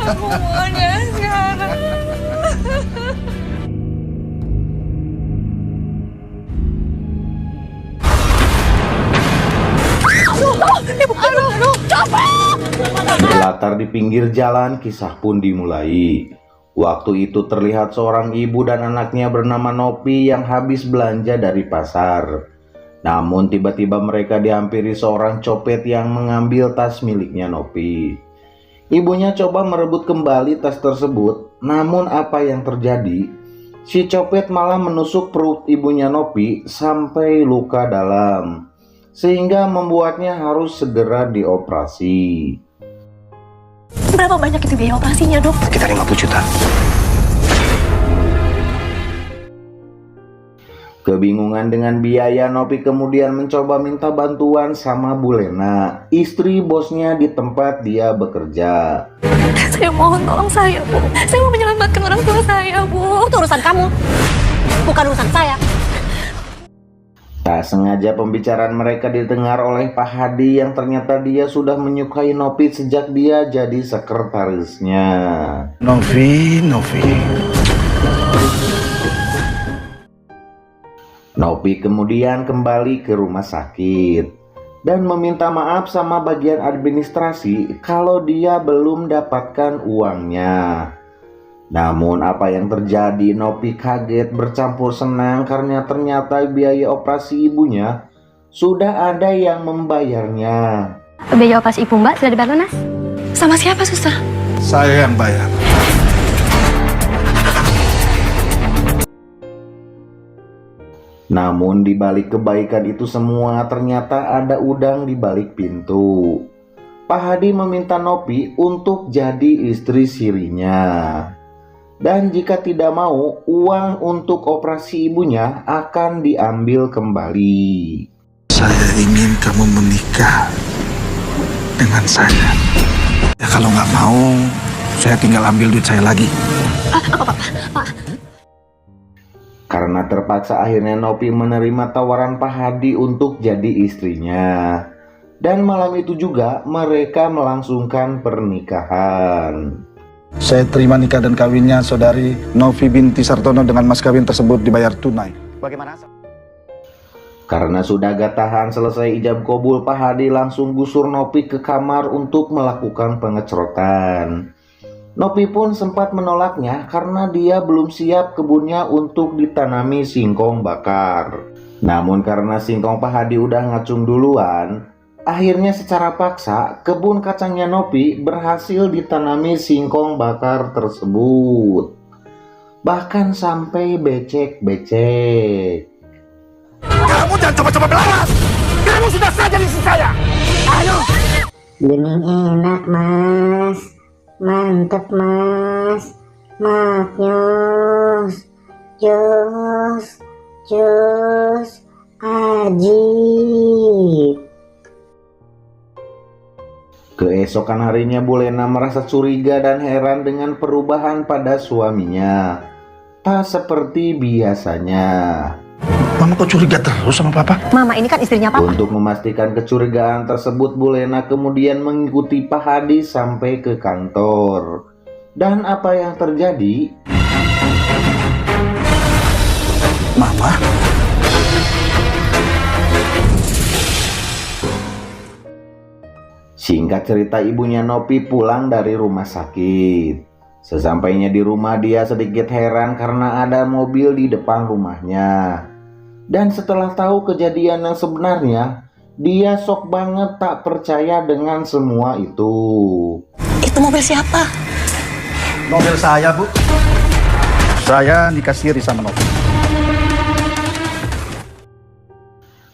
Aku maunya sekarang. Berlatar di pinggir jalan, kisah pun dimulai. Waktu itu terlihat seorang ibu dan anaknya bernama Nopi yang habis belanja dari pasar. Namun tiba-tiba mereka dihampiri seorang copet yang mengambil tas miliknya Nopi. Ibunya coba merebut kembali tas tersebut, namun apa yang terjadi? Si copet malah menusuk perut ibunya Nopi sampai luka dalam, sehingga membuatnya harus segera dioperasi. Berapa banyak itu biaya operasinya, Dok? Sekitar 50 juta. Kebingungan dengan biaya, Nopi kemudian mencoba minta bantuan sama Bu Lena, istri bosnya di tempat dia bekerja. Saya mohon tolong saya, Bu. Saya mau menyelamatkan orang tua saya, Bu. Itu urusan kamu, bukan urusan saya. Tak sengaja pembicaraan mereka didengar oleh Pak Hadi yang ternyata dia sudah menyukai Nopi sejak dia jadi sekretarisnya. Novi. Nopi kemudian kembali ke rumah sakit dan meminta maaf sama bagian administrasi kalau dia belum dapatkan uangnya. Namun apa yang terjadi? Nopi kaget bercampur senang karena ternyata biaya operasi ibunya sudah ada yang membayarnya. Biaya operasi ibu Mbak sudah dibayar lunas? Sama siapa, Suster? Saya yang bayar. Namun di balik kebaikan itu semua ternyata ada udang di balik pintu. Pak Hadi meminta Nopi untuk jadi istri sirinya. Dan jika tidak mau, uang untuk operasi ibunya akan diambil kembali. Saya ingin kamu menikah dengan saya. Ya kalau nggak mau, saya tinggal ambil duit saya lagi. Pak. Karena terpaksa akhirnya Nopi menerima tawaran Pak Hadi untuk jadi istrinya. Dan malam itu juga mereka melangsungkan pernikahan. Saya terima nikah dan kawinnya saudari Novi binti Sartono dengan mas kawin tersebut dibayar tunai. Bagaimana? Karena sudah gak tahan selesai ijab kabul, Pak Hadi langsung gusur Nopi ke kamar untuk melakukan pengecrotan. Nopi pun sempat menolaknya karena dia belum siap kebunnya untuk ditanami singkong bakar. Namun karena singkong Pak Hadi udah ngacung duluan, akhirnya secara paksa kebun kacangnya Nopi berhasil ditanami singkong bakar tersebut. Bahkan sampai becek-becek. Kamu jangan coba-coba melawan. Kamu sudah saja di sisi saya. Ayo. Ini enak, Mas. Mantep, Mas. Maknyos. Jos. Ajib. Keesokan harinya Bu Lena merasa curiga dan heran dengan perubahan pada suaminya. Tak seperti biasanya. Mama kok curiga terus sama papa? Mama ini kan istrinya Papa. Untuk memastikan kecurigaan tersebut, Bu Lena kemudian mengikuti Pak Hadi sampai ke kantor. Dan apa yang terjadi? Mama? Singkat cerita, ibunya Nopi pulang dari rumah sakit. Sesampainya di rumah, dia sedikit heran karena ada mobil di depan rumahnya. Dan setelah tahu kejadian yang sebenarnya, dia shock banget tak percaya dengan semua itu. Itu mobil siapa? Mobil saya, Bu. Saya dikasiri sama Novi.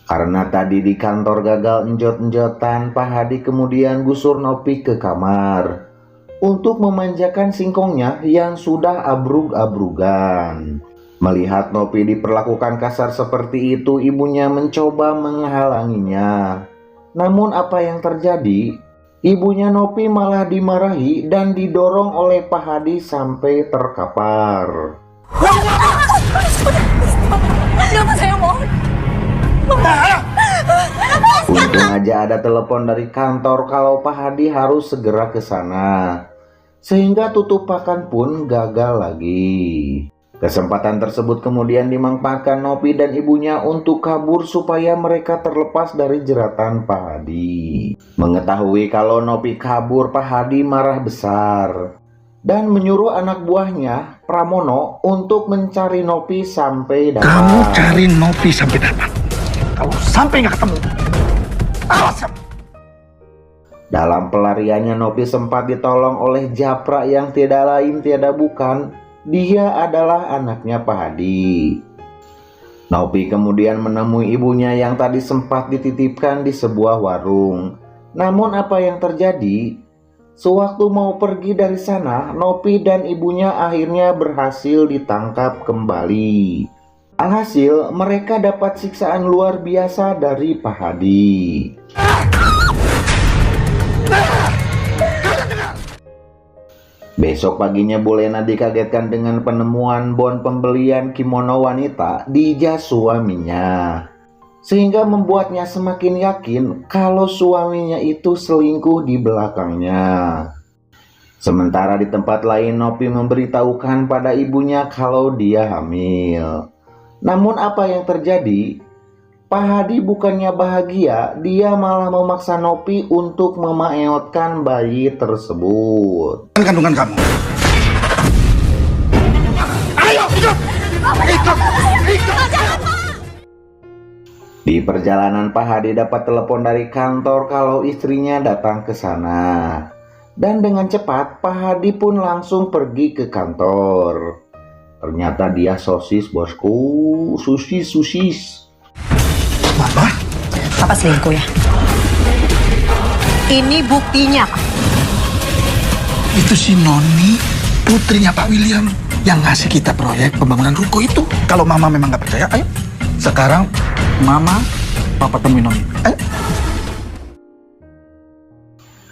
Karena tadi di kantor gagal enjot-enjotan, Pak Hadi kemudian gusur Nopi ke kamar untuk memanjakan singkongnya yang sudah abrug-abrugan. Melihat Nopi diperlakukan kasar seperti itu, ibunya mencoba menghalanginya. Namun apa yang terjadi? Ibunya Nopi malah dimarahi dan didorong oleh Pak Hadi sampai terkapar. Jangan, saya mohon. Untung aja ada telepon dari kantor kalau Pak Hadi harus segera ke sana. sehingga tutupakan pun gagal lagi. Kesempatan tersebut kemudian dimanfaatkan Nopi dan ibunya untuk kabur supaya mereka terlepas dari jeratan Pak Hadi. Mengetahui kalau Nopi kabur, Pak Hadi marah besar dan menyuruh anak buahnya Pramono untuk mencari Nopi sampai dapat. Kamu cari Nopi sampai dapat. Kalau sampai nggak ketemu, awas kamu. Dalam pelariannya Nopi sempat ditolong oleh Japra yang tiada lain tiada bukan, dia adalah anaknya Pak Hadi. Nopi kemudian menemui ibunya yang tadi sempat dititipkan di sebuah warung. Namun apa yang terjadi? Sewaktu mau pergi dari sana, Nopi dan ibunya akhirnya berhasil ditangkap kembali. Alhasil mereka dapat siksaan luar biasa dari Pak Hadi. Besok paginya Bu Lena dikagetkan dengan penemuan bon pembelian kimono wanita di jas suaminya, sehingga membuatnya semakin yakin kalau suaminya itu selingkuh di belakangnya. Sementara di tempat lain Nopi memberitahukan pada ibunya kalau dia hamil. Namun apa yang terjadi? Pak Hadi bukannya bahagia, dia malah memaksa Nopi untuk memaeotkan bayi tersebut. Kandungan kamu. Ayo, ikut! Di perjalanan Pak Hadi dapat telepon dari kantor kalau istrinya datang ke sana. Dan dengan cepat Pak Hadi pun langsung pergi ke kantor. Ternyata dia sosis, bosku, sosis. Mama? Papa selingkuh ya? Ini buktinya, Pak. Itu si Noni, putrinya Pak William, yang ngasih kita proyek pembangunan ruko itu. Kalau Mama memang nggak percaya, ayo. Sekarang Mama, Papa temuin Noni. Ayo.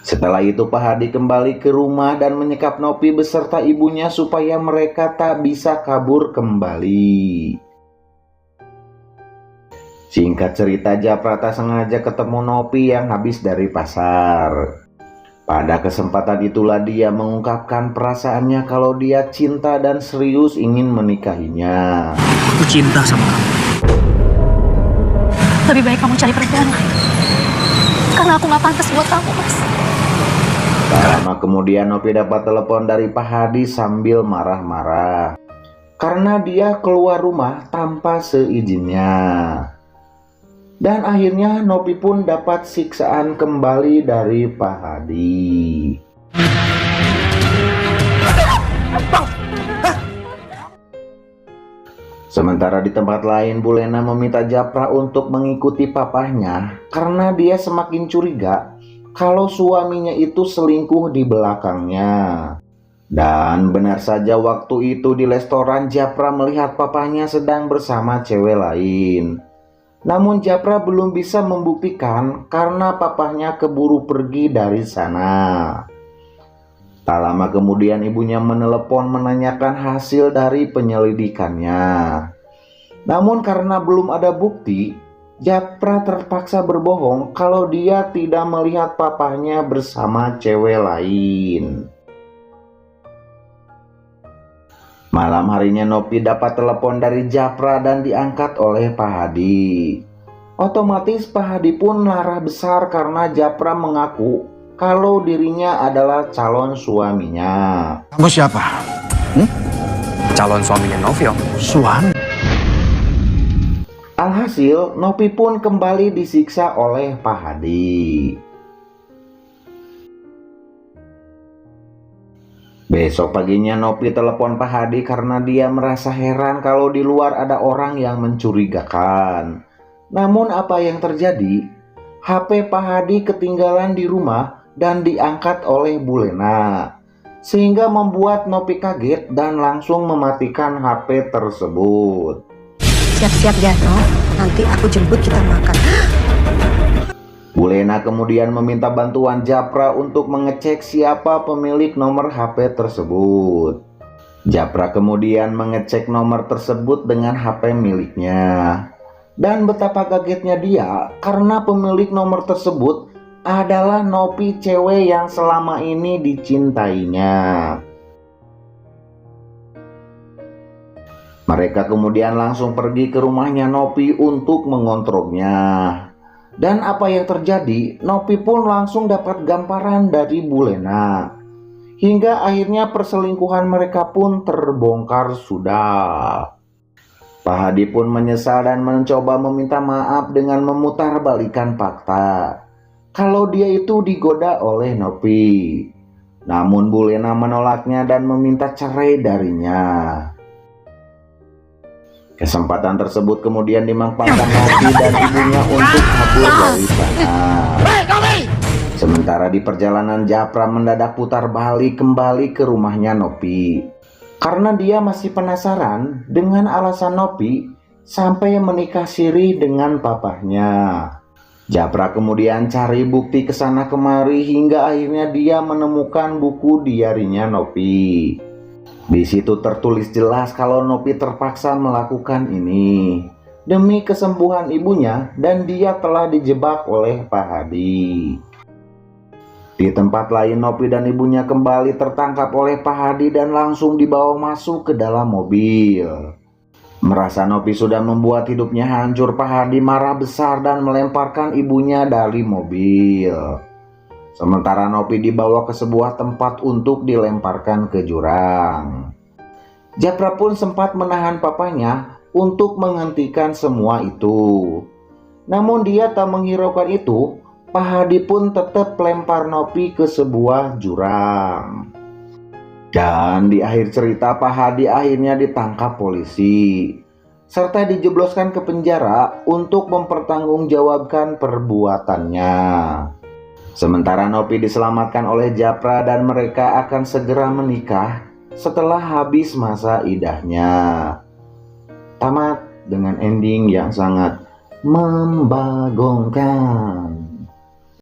Setelah itu Pak Hadi kembali ke rumah dan menyekap Nopi beserta ibunya supaya mereka tak bisa kabur kembali. Singkat cerita, Japra tak sengaja ketemu Nopi yang habis dari pasar. Pada kesempatan itulah dia mengungkapkan perasaannya kalau dia cinta dan serius ingin menikahinya. Aku cinta sama kamu. Lebih baik kamu cari perempuan lain. Karena aku gak pantas buat kamu, Mas. Tak lama kemudian Nopi dapat telepon dari Pak Hadi sambil marah-marah karena dia keluar rumah tanpa seizinnya. Dan akhirnya Nopi pun dapat siksaan kembali dari Pak Hadi. Sementara di tempat lain, Bu Lena meminta Japra untuk mengikuti papahnya karena dia semakin curiga kalau suaminya itu selingkuh di belakangnya. Dan benar saja waktu itu di restoran Japra melihat papahnya sedang bersama cewek lain. Namun Japra belum bisa membuktikan karena papahnya keburu pergi dari sana. Tak lama kemudian ibunya menelepon menanyakan hasil dari penyelidikannya. Namun karena belum ada bukti, Japra terpaksa berbohong kalau dia tidak melihat papahnya bersama cewek lain. Malam harinya Nopi dapat telepon dari Japra dan diangkat oleh Pak Hadi. Otomatis Pak Hadi pun marah besar karena Japra mengaku kalau dirinya adalah calon suaminya. Kamu siapa? Calon suaminya Novi, Om. Suami? Alhasil, Nopi pun kembali disiksa oleh Pak Hadi. Besok paginya Nopi telepon Pak Hadi karena dia merasa heran kalau di luar ada orang yang mencurigakan. Namun apa yang terjadi? HP Pak Hadi ketinggalan di rumah dan diangkat oleh Bu Lena, sehingga membuat Nopi kaget dan langsung mematikan HP tersebut. Siap-siap ya, no. Nanti aku jemput kita makan. Bu Lena kemudian meminta bantuan Japra untuk mengecek siapa pemilik nomor HP tersebut. Japra kemudian mengecek nomor tersebut dengan HP miliknya. Dan betapa kagetnya dia karena pemilik nomor tersebut adalah Nopi cewek yang selama ini dicintainya. Mereka kemudian langsung pergi ke rumahnya Nopi untuk mengontrolnya. Dan apa yang terjadi, Nopi pun langsung dapat gambaran dari Bu Lena. Hingga akhirnya perselingkuhan mereka pun terbongkar sudah. Pak Hadi pun menyesal dan mencoba meminta maaf dengan memutarbalikkan fakta kalau dia itu digoda oleh Nopi. Namun Bu Lena menolaknya dan meminta cerai darinya. Kesempatan tersebut kemudian dimanfaatkan Nopi dan ibunya untuk kabur dari sana. Sementara di perjalanan, Japra mendadak putar balik kembali ke rumahnya Nopi. Karena dia masih penasaran dengan alasan Nopi sampai menikah siri dengan papahnya. Japra kemudian cari bukti kesana kemari hingga akhirnya dia menemukan buku diarinya Nopi. Di situ tertulis jelas kalau Nopi terpaksa melakukan ini demi kesembuhan ibunya dan dia telah dijebak oleh Pak Hadi. Di tempat lain, Nopi dan ibunya kembali tertangkap oleh Pak Hadi dan langsung dibawa masuk ke dalam mobil. Merasa Nopi sudah membuat hidupnya hancur, Pak Hadi marah besar dan melemparkan ibunya dari mobil. Sementara Nopi dibawa ke sebuah tempat untuk dilemparkan ke jurang. Japra pun sempat menahan papanya untuk menghentikan semua itu. Namun dia tak menghiraukan itu. Pak Hadi pun tetap lempar Nopi ke sebuah jurang. Dan di akhir cerita, Pak Hadi akhirnya ditangkap polisi serta dijebloskan ke penjara untuk mempertanggungjawabkan perbuatannya. Sementara Nopi diselamatkan oleh Japra dan mereka akan segera menikah setelah habis masa idahnya. Tamat dengan ending yang sangat membagongkan.